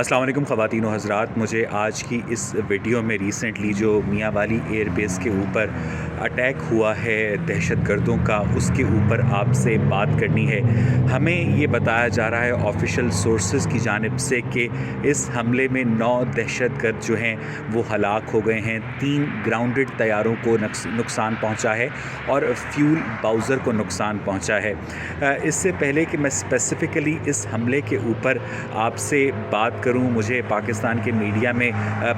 अस्सलाम वालेकुम ख़वातीन व हज़रात। मुझे आज की इस वीडियो में रिसेंटली जो मियाँ वाली एयर बेस के ऊपर अटैक हुआ है दहशतगर्दों का, उसके ऊपर आपसे बात करनी है। हमें ये बताया जा रहा है ऑफिशियल सोर्सेज़ की जानिब से कि इस हमले में 9 दहशतगर्द जो हैं वो हलाक हो गए हैं। 3 ग्राउंडेड तैयारों को नुकसान पहुँचा है और फ्यूल बाउज़र को नुकसान पहुँचा है। इससे पहले कि मैं स्पेसिफ़िकली इस हमले के ऊपर आपसे बात करूं, मुझे पाकिस्तान के मीडिया में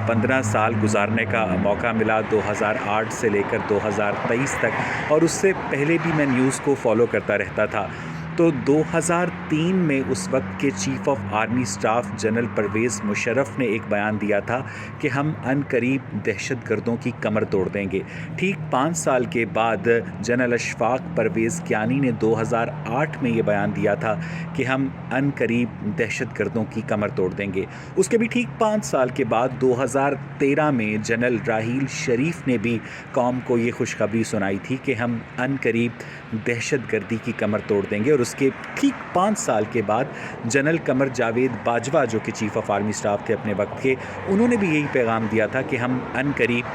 15 साल गुजारने का मौका मिला, 2008 से लेकर 2023 तक, और उससे पहले भी मैं न्यूज़ को फॉलो करता रहता था। तो 2003 में उस वक्त के chief of army staff general Pervez Musharraf ने एक बयान दिया था कि हम अनकरीब दहशतगर्दों की कमर तोड़ देंगे। ठीक 5 साल के बाद जनरल अशफाक परवेज़ कियानी ने 2008 में ये बयान दिया था कि हम अनकरीब दहशतगर्दों की कमर तोड़ देंगे। उसके भी ठीक 5 साल के बाद 2013 में जनरल राहील शरीफ ने भी कौम को ये खुशखबरी सुनाई थी कि हम अनकरीब दहशतगर्दी की कमर तोड़ देंगे। और उसके ठीक 5 साल के बाद जनरल कमर जावेद बाजवा, जो कि चीफ़ ऑफ आर्मी स्टाफ थे अपने वक्त के, उन्होंने भी यही पैगाम दिया था कि हम अनकरीब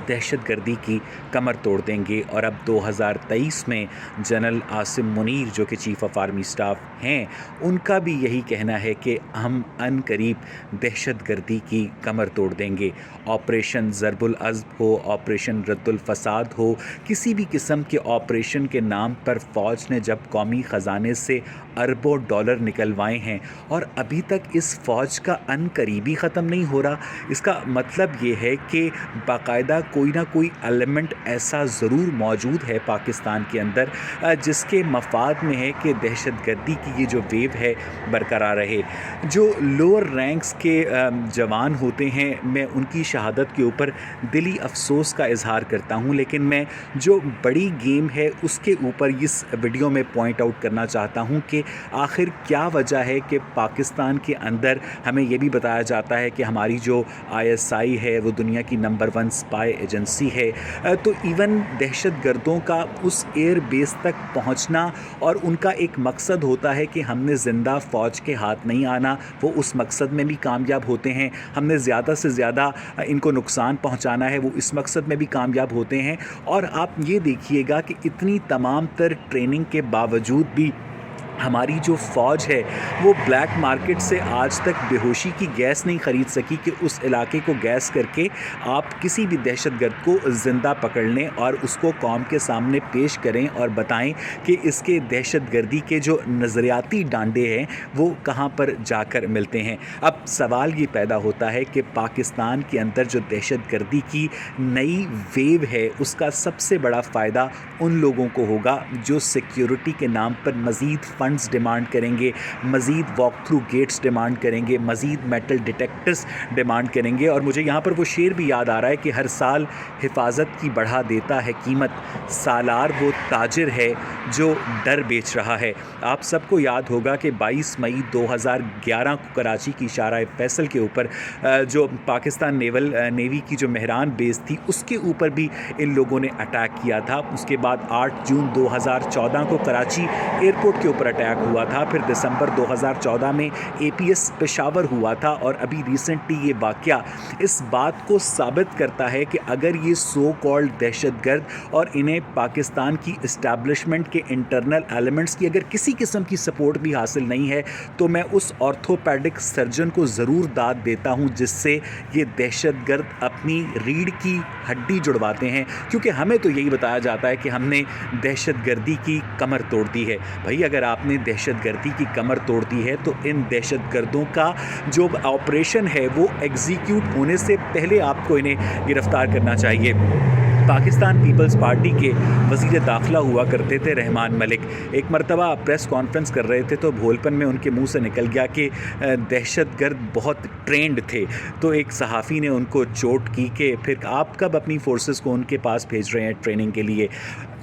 दहशतगर्दी की कमर तोड़ देंगे। और अब 2023 में जनरल आसिम मुनीर, जो कि चीफ़ ऑफ आर्मी स्टाफ हैं, उनका भी यही कहना है कि हम अनकरीब दहशतगर्दी की कमर तोड़ देंगे। ऑपरेशन ज़रबुल अज़्ब हो, ऑपरेशन रद्दुल फ़साद हो, किसी भी किस्म के ऑपरेशन के नाम पर फ़ौज ने जब कौमी ख़जाने से अरबों डॉलर निकलवाए हैं और अभी तक इस फ़ौज का अनकरीबी ख़त्म नहीं हो रहा, इसका मतलब ये है कि बाकायदा कोई ना कोई एलिमेंट ऐसा ज़रूर मौजूद है पाकिस्तान के अंदर जिसके मफाद में है कि दहशतगर्दी की ये जो वेव है बरकरार रहे। जो लोअर रैंक्स के जवान होते हैं, मैं उनकी शहादत के ऊपर दिली अफसोस का इजहार करता हूँ, लेकिन मैं जो बड़ी गेम है उसके ऊपर इस वीडियो में पॉइंट आउट करना चाहता हूँ कि आखिर क्या वजह है कि पाकिस्तान के अंदर हमें ये भी बताया जाता है कि हमारी जो ISI है वो दुनिया की नंबर 1 स्पाई एजेंसी है। तो इवन दहशतगर्दों का उस एयर बेस तक पहुंचना और उनका एक मकसद होता है कि हमने ज़िंदा फ़ौज के हाथ नहीं आना, वो उस मकसद में भी कामयाब होते हैं। हमने ज़्यादा से ज़्यादा इनको नुकसान पहुंचाना है, वो इस मकसद में भी कामयाब होते हैं। और आप ये देखिएगा कि इतनी तमाम तर ट्रेनिंग के बावजूद भी हमारी जो फ़ौज है वो ब्लैक मार्केट से आज तक बेहोशी की गैस नहीं ख़रीद सकी कि उस इलाके को गैस करके आप किसी भी दहशतगर्द को ज़िंदा पकड़ लें और उसको कौम के सामने पेश करें और बताएं कि इसके दहशतगर्दी के जो नज़रियाती डांडे हैं वो कहां पर जाकर मिलते हैं। अब सवाल ये पैदा होता है कि पाकिस्तान के अंदर जो दहशतगर्दी की नई वेव है उसका सबसे बड़ा फ़ायदा उन लोगों को होगा जो सिक्योरिटी के नाम पर मज़ीद फंड्स डिमांड करेंगे, मज़ीद वॉक थ्रू गेट्स डिमांड करेंगे, मज़ीद मेटल डिटेक्टर्स डिमांड करेंगे। और मुझे यहाँ पर वो शेर भी याद आ रहा है कि हर साल हिफाजत की बढ़ा देता है कीमत, सालार वो ताजिर है जो डर बेच रहा है। आप सबको याद होगा कि 22 मई 2011 को कराची की शारा फैसल के ऊपर जो पाकिस्तान नेवी की जो मेहरान बेस थी उसके ऊपर भी इन लोगों ने अटैक किया था। उसके बाद 8 जून 2014 को कराची एयरपोर्ट के ऊपर अटैक हुआ था। फिर दिसंबर 2014 में APS पेशावर हुआ था। और अभी रिसेंटली ये वाक़या इस बात को साबित करता है कि अगर ये सो कॉल्ड दहशतगर्द और इन्हें पाकिस्तान की इस्टेब्लिशमेंट के इंटरनल एलिमेंट्स की अगर किसी किस्म की सपोर्ट भी हासिल नहीं है तो मैं उस ऑर्थोपेडिक सर्जन को ज़रूर दाद देता हूँ जिससे ये दहशतगर्द अपनी रीढ़ की हड्डी जुड़वाते हैं, क्योंकि हमें तो यही बताया जाता है कि हमने दहशतगर्दी की कमर तोड़ दी है। भाई अगर आपने दहशतगर्दी की कमर तोड़ दी है तो इन दहशतगर्दों का जो ऑपरेशन है वो एग्जीक्यूट होने से पहले आपको इन्हें गिरफ्तार करना चाहिए। पाकिस्तान पीपल्स पार्टी के वज़ीर दाखिला हुआ करते थे रहमान मलिक, एक मरतबा प्रेस कॉन्फ्रेंस कर रहे थे तो भोलपन में उनके मुंह से निकल गया कि दहशतगर्द बहुत ट्रेंड थे। तो एक सहाफ़ी ने उनको चोट की कि फिर आप कब अपनी फोर्सेस को उनके पास भेज रहे हैं ट्रेनिंग के लिए।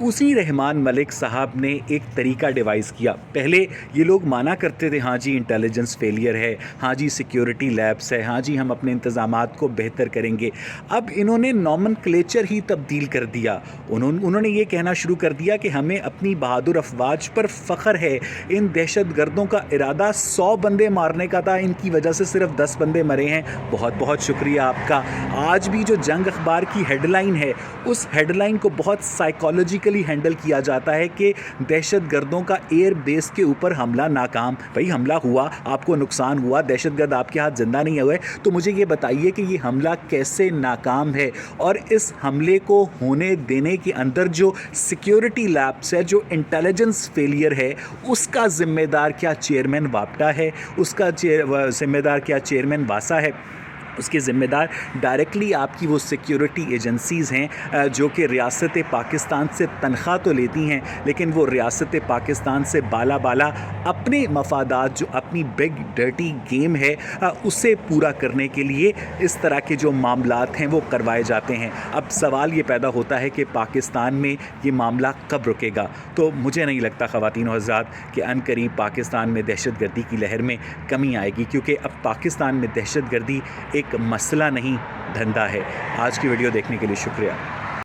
उसी रहमान मलिक साहब ने एक तरीका डिवाइस किया। पहले ये लोग माना करते थे हाँ जी इंटेलिजेंस फेलियर है, हाँ जी सिक्योरिटी लैब्स है, हाँ जी हम अपने इंतज़ामात को बेहतर करेंगे। अब इन्होंने नॉमनक्लेचर ही तब्दील कर दिया। उन्होंने ये कहना शुरू कर दिया कि हमें अपनी बहादुर अफवाज पर फ़ख्र है। इन दहशत गर्दों का इरादा 100 बंदे मारने का था, इनकी वजह से सिर्फ 10 बंदे मरे हैं। बहुत बहुत शुक्रिया आपका। आज भी जो जंग अखबार की हेडलाइन है, उस हेडलाइन को बहुत साइकोलॉजिकली हैंडल किया जाता है कि दहशत गर्दों का एयर बेस के ऊपर हमला नाकाम। भाई हमला हुआ, आपको नुकसान हुआ, दहशत गर्द आपके हाथ जिंदा नहीं हुए, तो मुझे ये बताइए कि ये हमला कैसे नाकाम है, और इस हमले को होने देने के अंदर जो सिक्योरिटी लैब्स है, जो इंटेलिजेंस फेलियर है, उसका जिम्मेदार क्या चेयरमैन वापटा है, उसका जिम्मेदार क्या चेयरमैन वासा है, उसके ज़िम्मेदार डायरेक्टली आपकी वो सिक्योरिटी एजेंसीज़ हैं जो कि रियासत पाकिस्तान से तनख्वाह तो लेती हैं, लेकिन वो रियासत पाकिस्तान से बाला बाला अपने मफादात, जो अपनी बिग डर्टी गेम है, उसे पूरा करने के लिए इस तरह के जो मामलात हैं वो करवाए जाते हैं। अब सवाल ये पैदा होता है कि पाकिस्तान में ये मामला कब रुकेगा। तो मुझे नहीं लगता ख़वातीन और हज़रात कि अनकरीब पाकिस्तान में दहशत गर्दी की लहर में कमी आएगी, क्योंकि अब पाकिस्तान में दहशत गर्दी एक मसला नहीं, धंधा है। आज की वीडियो देखने के लिए शुक्रिया।